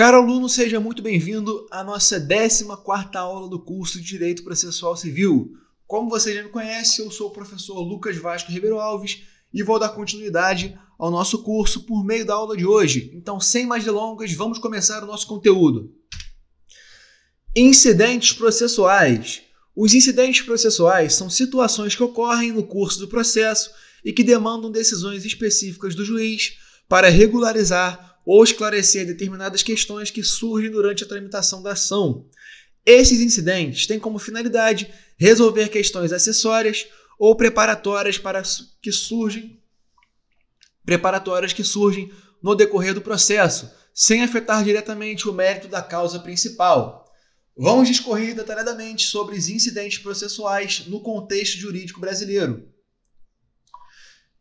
Caro aluno, seja muito bem-vindo à nossa 14ª aula do curso de Direito Processual Civil. Como você já me conhece, eu sou o professor Lucas Vasco Ribeiro Alves e vou dar continuidade ao nosso curso por meio da aula de hoje. Então, sem mais delongas, vamos começar o nosso conteúdo. Incidentes processuais. Os incidentes processuais são situações que ocorrem no curso do processo e que demandam decisões específicas do juiz para regularizar ou esclarecer determinadas questões que surgem durante a tramitação da ação. Esses incidentes têm como finalidade resolver questões acessórias ou preparatórias que surgem no decorrer do processo, sem afetar diretamente o mérito da causa principal. Vamos discorrer detalhadamente sobre os incidentes processuais no contexto jurídico brasileiro.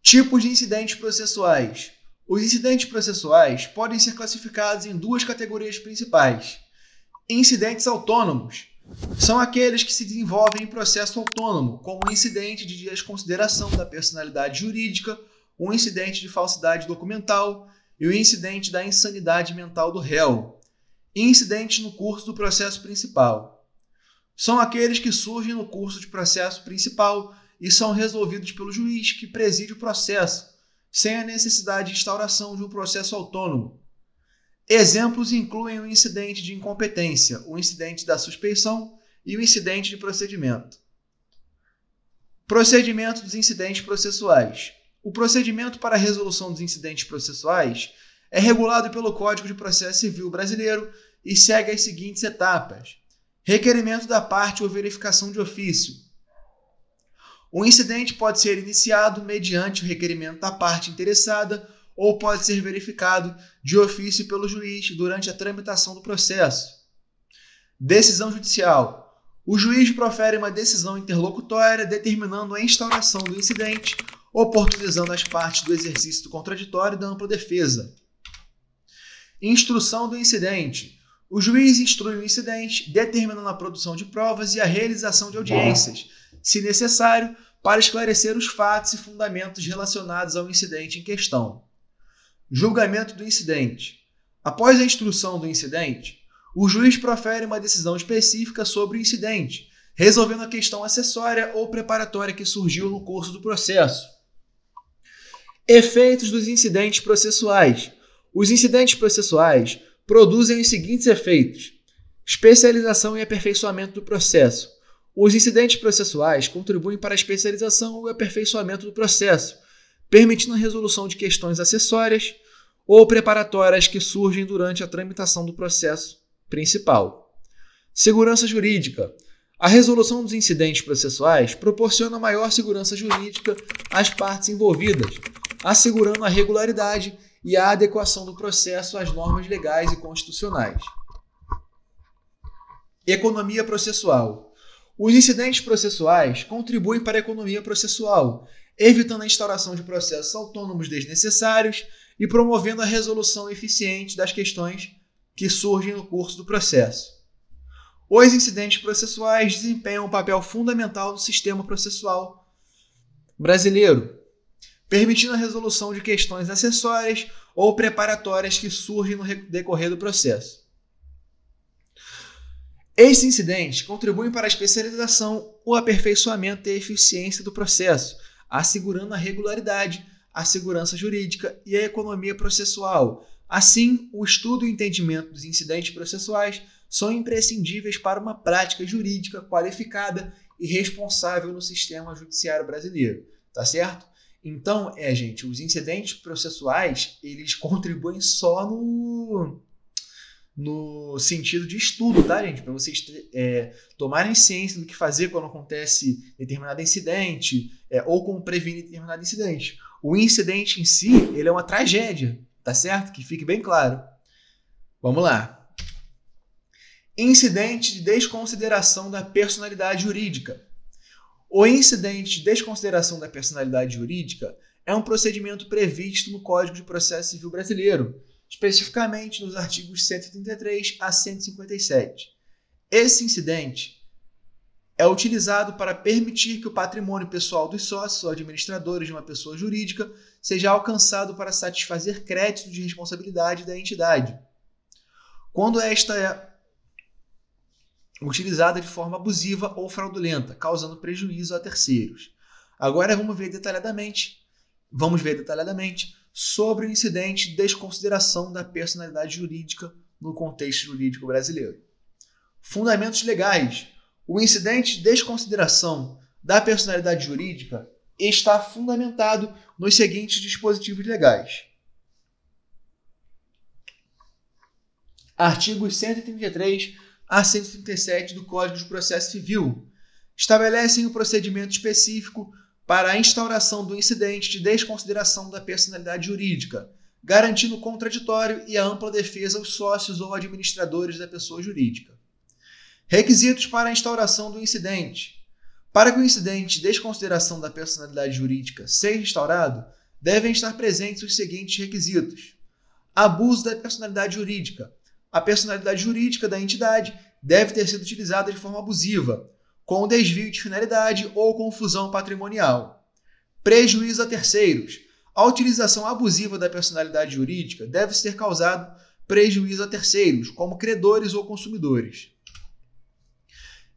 Tipos de incidentes processuais. Os incidentes processuais podem ser classificados em duas categorias principais. Incidentes autônomos são aqueles que se desenvolvem em processo autônomo, como o incidente de desconsideração da personalidade jurídica, o incidente de falsidade documental e o incidente da insanidade mental do réu. Incidentes no curso do processo principal são aqueles que surgem no curso de processo principal e são resolvidos pelo juiz que preside o processo, sem a necessidade de instauração de um processo autônomo. Exemplos incluem o incidente de incompetência, o incidente da suspeição e o incidente de procedimento. Procedimento dos incidentes processuais. O procedimento para a resolução dos incidentes processuais é regulado pelo Código de Processo Civil brasileiro e segue as seguintes etapas: requerimento da parte ou verificação de ofício. O incidente pode ser iniciado mediante o requerimento da parte interessada ou pode ser verificado de ofício pelo juiz durante a tramitação do processo. Decisão judicial. O juiz profere uma decisão interlocutória determinando a instauração do incidente, oportunizando as partes do exercício do contraditório e da ampla defesa. Instrução do incidente. O juiz instrui o incidente, determinando a produção de provas e a realização de audiências, se necessário, para esclarecer os fatos e fundamentos relacionados ao incidente em questão. Julgamento do incidente. Após a instrução do incidente, o juiz profere uma decisão específica sobre o incidente, resolvendo a questão acessória ou preparatória que surgiu no curso do processo. Efeitos dos incidentes processuais. Os incidentes processuais produzem os seguintes efeitos: especialização e aperfeiçoamento do processo. Os incidentes processuais contribuem para a especialização e aperfeiçoamento do processo, permitindo a resolução de questões acessórias ou preparatórias que surgem durante a tramitação do processo principal. Segurança jurídica. A resolução dos incidentes processuais proporciona maior segurança jurídica às partes envolvidas, assegurando a regularidade e a adequação do processo às normas legais e constitucionais. Economia processual. Os incidentes processuais contribuem para a economia processual, evitando a instauração de processos autônomos desnecessários e promovendo a resolução eficiente das questões que surgem no curso do processo. Os incidentes processuais desempenham um papel fundamental no sistema processual brasileiro, permitindo a resolução de questões acessórias ou preparatórias que surgem no decorrer do processo. Esses incidentes contribuem para a especialização, o aperfeiçoamento e a eficiência do processo, assegurando a regularidade, a segurança jurídica e a economia processual. Assim, o estudo e o entendimento dos incidentes processuais são imprescindíveis para uma prática jurídica qualificada e responsável no sistema judiciário brasileiro, tá certo? Então, gente, os incidentes processuais, eles contribuem só no sentido de estudo, tá, gente? Para vocês tomarem ciência do que fazer quando acontece determinado incidente ou como prevenir determinado incidente. O incidente em si, ele é uma tragédia, tá certo? Que fique bem claro. Vamos lá. Incidente de desconsideração da personalidade jurídica. O incidente de desconsideração da personalidade jurídica é um procedimento previsto no Código de Processo Civil brasileiro, especificamente nos artigos 133 a 157. Esse incidente é utilizado para permitir que o patrimônio pessoal dos sócios ou administradores de uma pessoa jurídica seja alcançado para satisfazer crédito de responsabilidade da entidade. quando esta é utilizada de forma abusiva ou fraudulenta, causando prejuízo a terceiros. Agora vamos ver detalhadamente sobre o incidente de desconsideração da personalidade jurídica no contexto jurídico brasileiro. Fundamentos legais. O incidente de desconsideração da personalidade jurídica está fundamentado nos seguintes dispositivos legais. Artigos 133 a 137 do Código de Processo Civil estabelecem um procedimento específico para a instauração do incidente de desconsideração da personalidade jurídica, garantindo o contraditório e a ampla defesa aos sócios ou administradores da pessoa jurídica. Requisitos para a instauração do incidente. Para que o incidente de desconsideração da personalidade jurídica seja instaurado, devem estar presentes os seguintes requisitos. Abuso da personalidade jurídica. A personalidade jurídica da entidade deve ter sido utilizada de forma abusiva, com desvio de finalidade ou confusão patrimonial. Prejuízo a terceiros. A utilização abusiva da personalidade jurídica deve ter causado prejuízo a terceiros, como credores ou consumidores.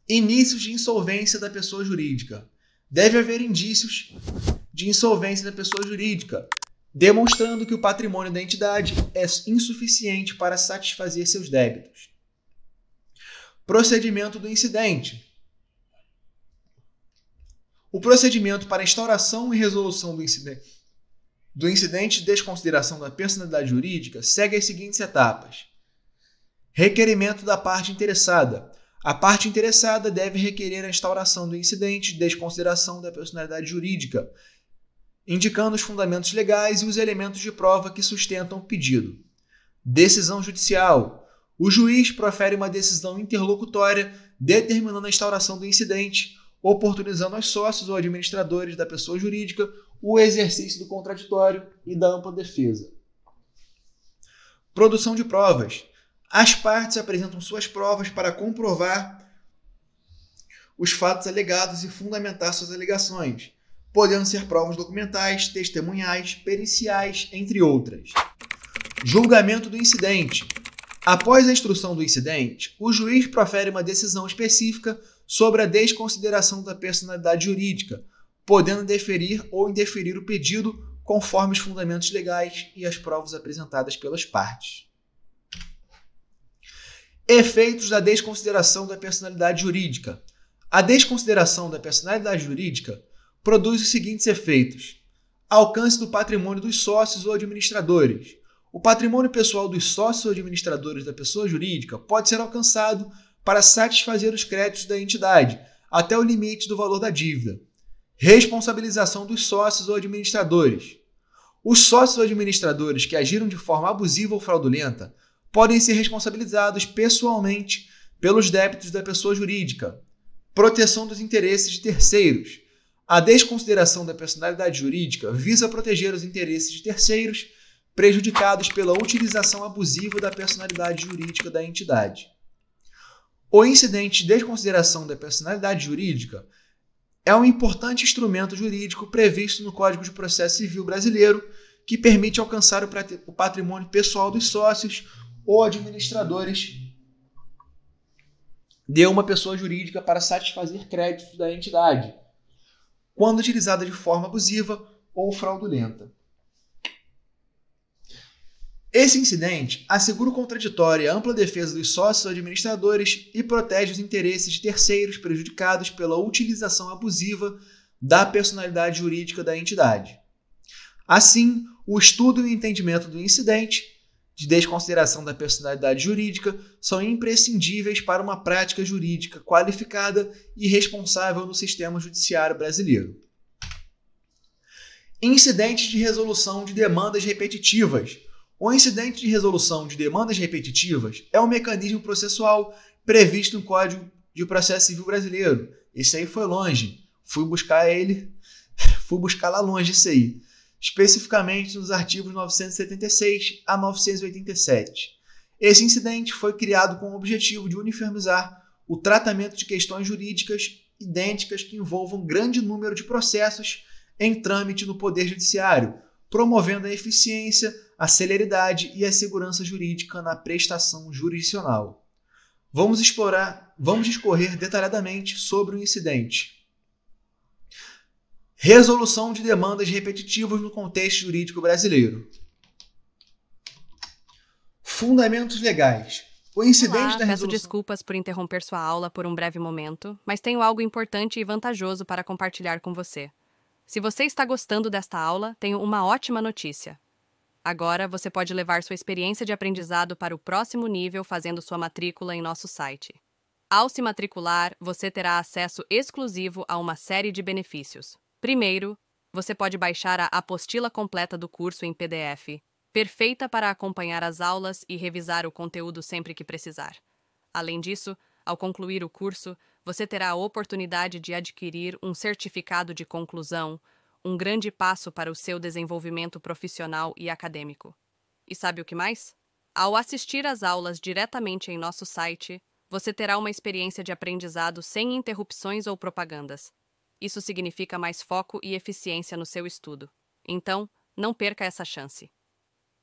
Inícios de insolvência da pessoa jurídica. Deve haver indícios de insolvência da pessoa jurídica, demonstrando que o patrimônio da entidade é insuficiente para satisfazer seus débitos. Procedimento do incidente. O procedimento para instauração e resolução do incidente de desconsideração da personalidade jurídica segue as seguintes etapas. Requerimento da parte interessada. A parte interessada deve requerer a instauração do incidente de desconsideração da personalidade jurídica, indicando os fundamentos legais e os elementos de prova que sustentam o pedido. Decisão judicial. O juiz profere uma decisão interlocutória determinando a instauração do incidente, oportunizando aos sócios ou administradores da pessoa jurídica o exercício do contraditório e da ampla defesa. Produção de provas. As partes apresentam suas provas para comprovar os fatos alegados e fundamentar suas alegações, podendo ser provas documentais, testemunhais, periciais, entre outras. Julgamento do incidente. Após a instrução do incidente, o juiz profere uma decisão específica sobre a desconsideração da personalidade jurídica, podendo deferir ou indeferir o pedido conforme os fundamentos legais e as provas apresentadas pelas partes. Efeitos da desconsideração da personalidade jurídica. A desconsideração da personalidade jurídica produz os seguintes efeitos. Alcance do patrimônio dos sócios ou administradores. O patrimônio pessoal dos sócios ou administradores da pessoa jurídica pode ser alcançado para satisfazer os créditos da entidade, até o limite do valor da dívida. Responsabilização dos sócios ou administradores. Os sócios ou administradores que agiram de forma abusiva ou fraudulenta podem ser responsabilizados pessoalmente pelos débitos da pessoa jurídica. Proteção dos interesses de terceiros. A desconsideração da personalidade jurídica visa proteger os interesses de terceiros prejudicados pela utilização abusiva da personalidade jurídica da entidade. O incidente de desconsideração da personalidade jurídica é um importante instrumento jurídico previsto no Código de Processo Civil brasileiro que permite alcançar o patrimônio pessoal dos sócios ou administradores de uma pessoa jurídica para satisfazer créditos da entidade, quando utilizada de forma abusiva ou fraudulenta. Esse incidente assegura o contraditório e a ampla defesa dos sócios ou administradores e protege os interesses de terceiros prejudicados pela utilização abusiva da personalidade jurídica da entidade. Assim, o estudo e o entendimento do incidente de desconsideração da personalidade jurídica são imprescindíveis para uma prática jurídica qualificada e responsável no sistema judiciário brasileiro. Incidentes de resolução de demandas repetitivas. O incidente de resolução de demandas repetitivas é um mecanismo processual previsto no Código de Processo Civil brasileiro. Esse aí foi longe. Fui buscar lá longe isso aí. Especificamente nos artigos 976 a 987. Esse incidente foi criado com o objetivo de uniformizar o tratamento de questões jurídicas idênticas que envolvam grande número de processos em trâmite no Poder Judiciário, promovendo a eficiência, a celeridade e a segurança jurídica na prestação jurisdicional. Vamos discorrer detalhadamente sobre o incidente. Resolução de demandas repetitivas no contexto jurídico brasileiro. Fundamentos legais. O incidente da resolução... Peço desculpas por interromper sua aula por um breve momento, mas tenho algo importante e vantajoso para compartilhar com você. Se você está gostando desta aula, tenho uma ótima notícia. Agora você pode levar sua experiência de aprendizado para o próximo nível fazendo sua matrícula em nosso site. Ao se matricular, você terá acesso exclusivo a uma série de benefícios. Primeiro, você pode baixar a apostila completa do curso em PDF, perfeita para acompanhar as aulas e revisar o conteúdo sempre que precisar. Além disso, ao concluir o curso, você terá a oportunidade de adquirir um certificado de conclusão, um grande passo para o seu desenvolvimento profissional e acadêmico. E sabe o que mais? Ao assistir às aulas diretamente em nosso site, você terá uma experiência de aprendizado sem interrupções ou propagandas. Isso significa mais foco e eficiência no seu estudo. Então, não perca essa chance.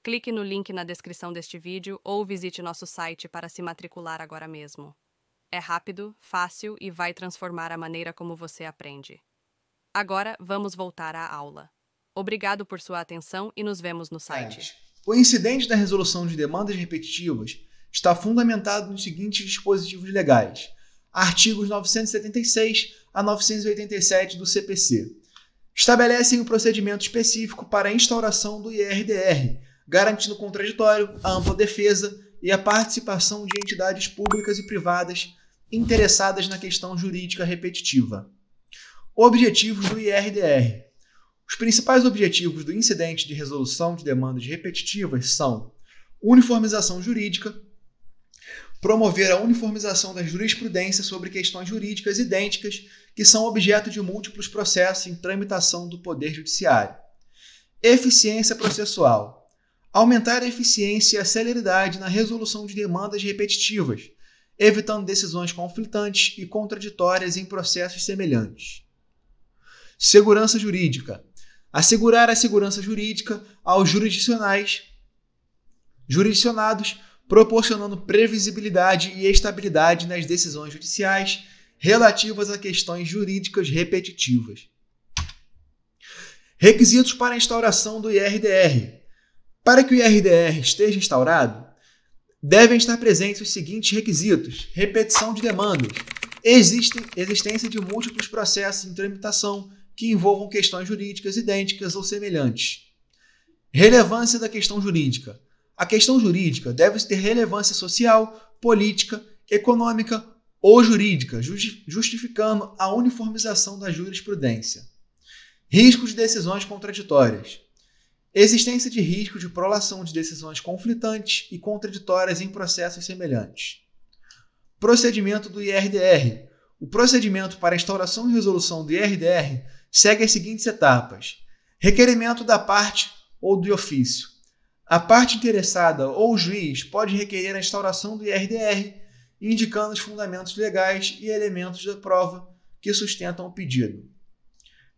Clique no link na descrição deste vídeo ou visite nosso site para se matricular agora mesmo. É rápido, fácil e vai transformar a maneira como você aprende. Agora, vamos voltar à aula. Obrigado por sua atenção e nos vemos no site. O incidente da resolução de demandas repetitivas está fundamentado nos seguintes dispositivos legais. Artigos 976 a 987 do CPC. Estabelecem um procedimento específico para a instauração do IRDR, garantindo o contraditório, a ampla defesa e a participação de entidades públicas e privadas interessadas na questão jurídica repetitiva. Objetivos do IRDR. Os principais objetivos do incidente de resolução de demandas repetitivas são uniformização jurídica, promover a uniformização da jurisprudência sobre questões jurídicas idênticas que são objeto de múltiplos processos em tramitação do Poder Judiciário. Eficiência processual. Aumentar a eficiência e a celeridade na resolução de demandas repetitivas, evitando decisões conflitantes e contraditórias em processos semelhantes. Segurança jurídica. Assegurar a segurança jurídica aos jurisdicionados, proporcionando previsibilidade e estabilidade nas decisões judiciais relativas a questões jurídicas repetitivas. Requisitos para a instauração do IRDR. Para que o IRDR esteja instaurado, devem estar presentes os seguintes requisitos: repetição de demandas, existência de múltiplos processos em tramitação que envolvam questões jurídicas idênticas ou semelhantes. Relevância da questão jurídica. A questão jurídica deve ter relevância social, política, econômica ou jurídica, justificando a uniformização da jurisprudência. Risco de decisões contraditórias. Existência de risco de prolação de decisões conflitantes e contraditórias em processos semelhantes. Procedimento do IRDR. O procedimento para a instauração e resolução do IRDR segue as seguintes etapas: requerimento da parte ou do ofício. A parte interessada ou o juiz pode requerer a instauração do IRDR, indicando os fundamentos legais e elementos da prova que sustentam o pedido.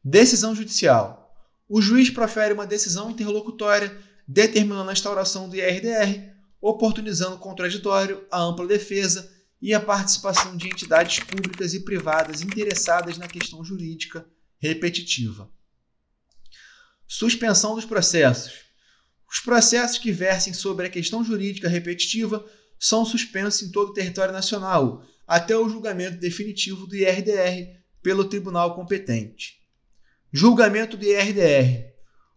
Decisão judicial. O juiz profere uma decisão interlocutória determinando a instauração do IRDR, oportunizando o contraditório, a ampla defesa e a participação de entidades públicas e privadas interessadas na questão jurídica repetitiva. Suspensão dos processos. Os processos que versem sobre a questão jurídica repetitiva são suspensos em todo o território nacional, até o julgamento definitivo do IRDR pelo tribunal competente. Julgamento do IRDR.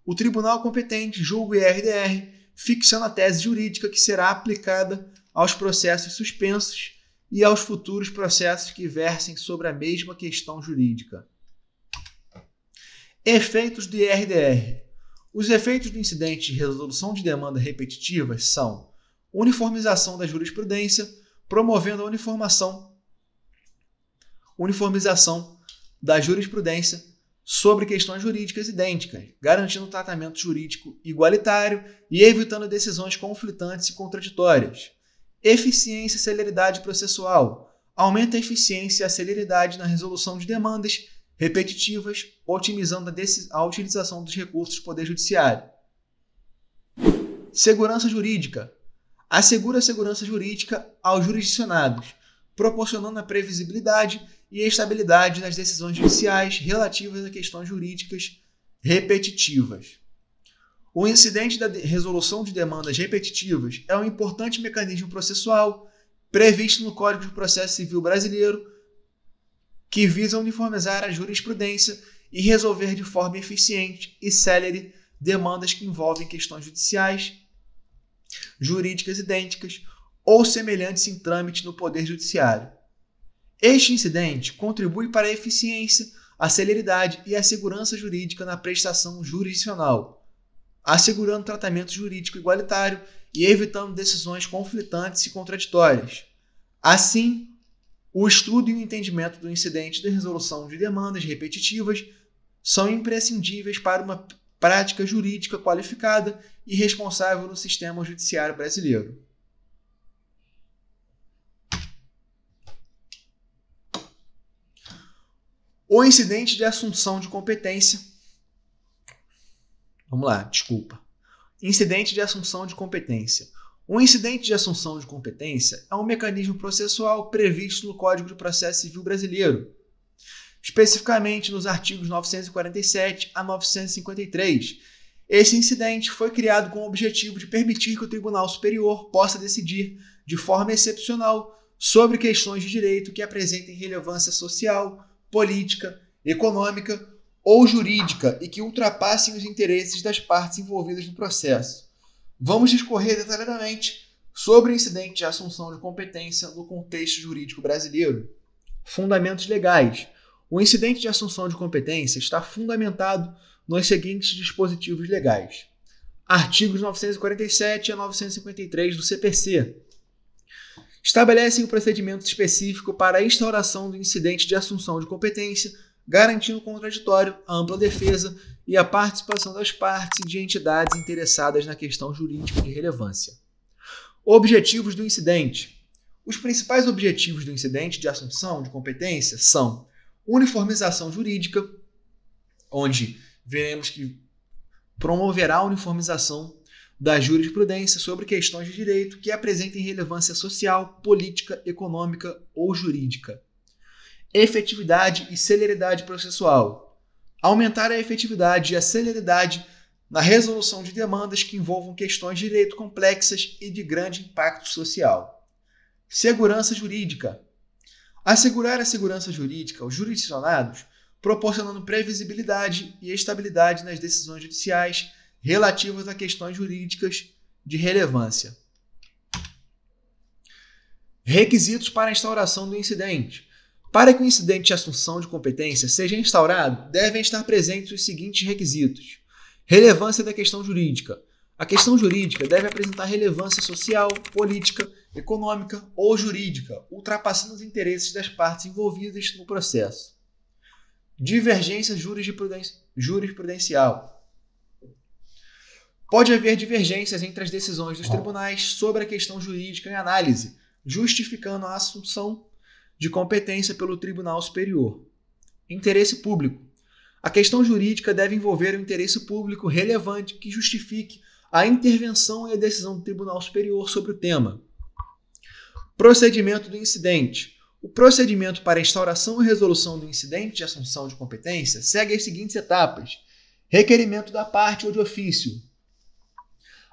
O tribunal competente julga o IRDR, fixando a tese jurídica que será aplicada aos processos suspensos e aos futuros processos que versem sobre a mesma questão jurídica. Efeitos do IRDR. Os efeitos do incidente de resolução de demanda repetitivas são uniformização da jurisprudência, promovendo a uniformização da jurisprudência sobre questões jurídicas idênticas, garantindo um tratamento jurídico igualitário e evitando decisões conflitantes e contraditórias. Eficiência e celeridade processual. Aumenta a eficiência e a celeridade na resolução de demandas repetitivas, otimizando a utilização dos recursos do Poder Judiciário. Segurança jurídica. Assegura a segurança jurídica aos jurisdicionados, proporcionando a previsibilidade e estabilidade nas decisões judiciais relativas a questões jurídicas repetitivas. O incidente da resolução de demandas repetitivas é um importante mecanismo processual previsto no Código de Processo Civil Brasileiro que visa uniformizar a jurisprudência e resolver de forma eficiente e célere demandas que envolvem questões judiciais, jurídicas idênticas ou semelhantes em trâmite no Poder Judiciário. Este incidente contribui para a eficiência, a celeridade e a segurança jurídica na prestação jurisdicional, assegurando tratamento jurídico igualitário e evitando decisões conflitantes e contraditórias. Assim, o estudo e o entendimento do incidente de resolução de demandas repetitivas são imprescindíveis para uma prática jurídica qualificada e responsável no sistema judiciário brasileiro. O incidente de assunção de competência. Incidente de assunção de competência. O incidente de assunção de competência é um mecanismo processual previsto no Código de Processo Civil Brasileiro, especificamente nos artigos 947 a 953. Esse incidente foi criado com o objetivo de permitir que o Tribunal Superior possa decidir de forma excepcional sobre questões de direito que apresentem relevância social, política, econômica ou jurídica e que ultrapassem os interesses das partes envolvidas no processo. Vamos discorrer detalhadamente sobre o incidente de assunção de competência no contexto jurídico brasileiro. Fundamentos legais. O incidente de assunção de competência está fundamentado nos seguintes dispositivos legais. Artigos 947 a 953 do CPC. Estabelecem o procedimento específico para a instauração do incidente de assunção de competência, garantindo o contraditório, a ampla defesa e a participação das partes e de entidades interessadas na questão jurídica de relevância. Objetivos do incidente. Os principais objetivos do incidente de assunção de competência são uniformização jurídica, onde veremos que promoverá a uniformização da jurisprudência sobre questões de direito que apresentem relevância social, política, econômica ou jurídica. Efetividade e celeridade processual. Aumentar a efetividade e a celeridade na resolução de demandas que envolvam questões de direito complexas e de grande impacto social. Segurança jurídica. Assegurar a segurança jurídica aos jurisdicionados, proporcionando previsibilidade e estabilidade nas decisões judiciais relativas a questões jurídicas de relevância. Requisitos para a instauração do incidente. Para que o incidente de assunção de competência seja instaurado, devem estar presentes os seguintes requisitos. Relevância da questão jurídica. A questão jurídica deve apresentar relevância social, política, econômica ou jurídica, ultrapassando os interesses das partes envolvidas no processo. Divergência jurisprudencial. Pode haver divergências entre as decisões dos tribunais sobre a questão jurídica em análise, justificando a assunção de competência pelo Tribunal Superior. Interesse público. A questão jurídica deve envolver um interesse público relevante que justifique a intervenção e a decisão do Tribunal Superior sobre o tema. Procedimento do incidente. O procedimento para a instauração e resolução do incidente de assunção de competência segue as seguintes etapas. Requerimento da parte ou de ofício.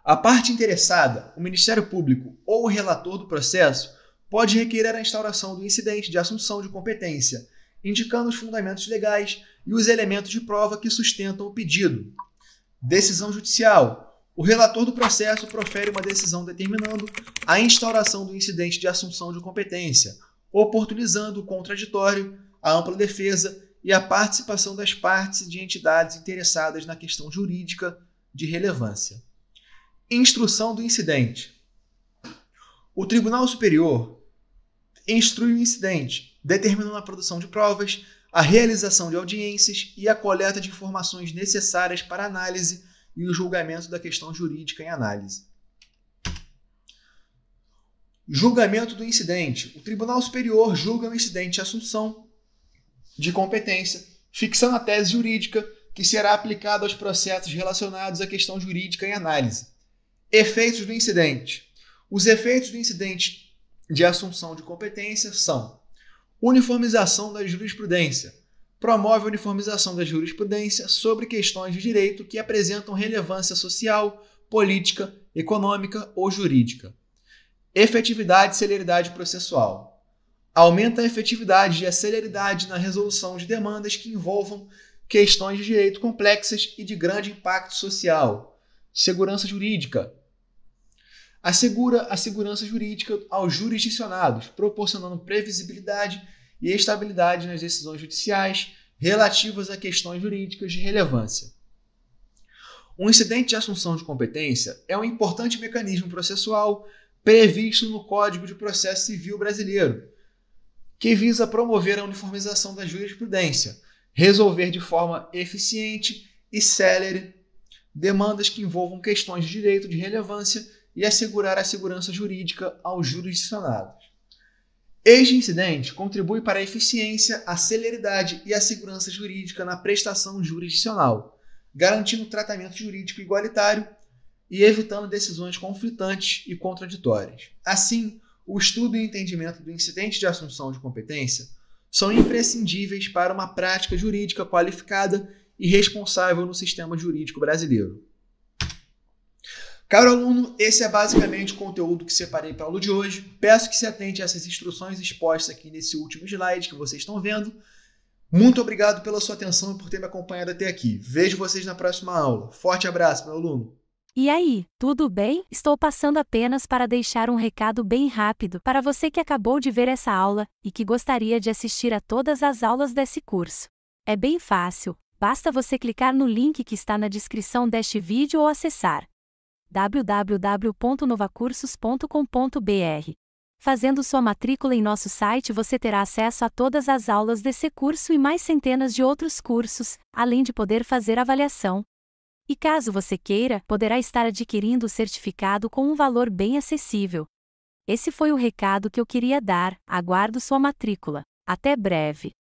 A parte interessada, o Ministério Público ou o relator do processo, pode requerer a instauração do incidente de assunção de competência, indicando os fundamentos legais e os elementos de prova que sustentam o pedido. Decisão judicial. O relator do processo profere uma decisão determinando a instauração do incidente de assunção de competência, oportunizando o contraditório, a ampla defesa e a participação das partes e de entidades interessadas na questão jurídica de relevância. Instrução do incidente. O Tribunal Superior instrui o incidente, determinando a produção de provas, a realização de audiências e a coleta de informações necessárias para a análise e o julgamento da questão jurídica em análise. Julgamento do incidente. O Tribunal Superior julga o incidente de assunção de competência, fixando a tese jurídica que será aplicada aos processos relacionados à questão jurídica em análise. Efeitos do incidente. Os efeitos do incidente de assunção de competência são: uniformização da jurisprudência. Promove a uniformização da jurisprudência sobre questões de direito que apresentam relevância social, política, econômica ou jurídica. Efetividade e celeridade processual. Aumenta a efetividade e a celeridade na resolução de demandas que envolvam questões de direito complexas e de grande impacto social. Segurança jurídica. Assegura a segurança jurídica aos jurisdicionados, proporcionando previsibilidade e estabilidade nas decisões judiciais relativas a questões jurídicas de relevância. Um incidente de assunção de competência é um importante mecanismo processual previsto no Código de Processo Civil Brasileiro, que visa promover a uniformização da jurisprudência, resolver de forma eficiente e célere demandas que envolvam questões de direito de relevância e assegurar a segurança jurídica aos jurisdicionados. Este incidente contribui para a eficiência, a celeridade e a segurança jurídica na prestação jurisdicional, garantindo tratamento jurídico igualitário e evitando decisões conflitantes e contraditórias. Assim, o estudo e entendimento do incidente de assunção de competência são imprescindíveis para uma prática jurídica qualificada e responsável no sistema jurídico brasileiro. Caro aluno, esse é basicamente o conteúdo que separei para a aula de hoje. Peço que se atente a essas instruções expostas aqui nesse último slide que vocês estão vendo. Muito obrigado pela sua atenção e por ter me acompanhado até aqui. Vejo vocês na próxima aula. Forte abraço, meu aluno! E aí, tudo bem? Estou passando apenas para deixar um recado bem rápido para você que acabou de ver essa aula e que gostaria de assistir a todas as aulas desse curso. É bem fácil, basta você clicar no link que está na descrição deste vídeo ou acessar www.novacursos.com.br. Fazendo sua matrícula em nosso site você terá acesso a todas as aulas desse curso e mais centenas de outros cursos, além de poder fazer avaliação. E caso você queira, poderá estar adquirindo o certificado com um valor bem acessível. Esse foi o recado que eu queria dar, aguardo sua matrícula. Até breve!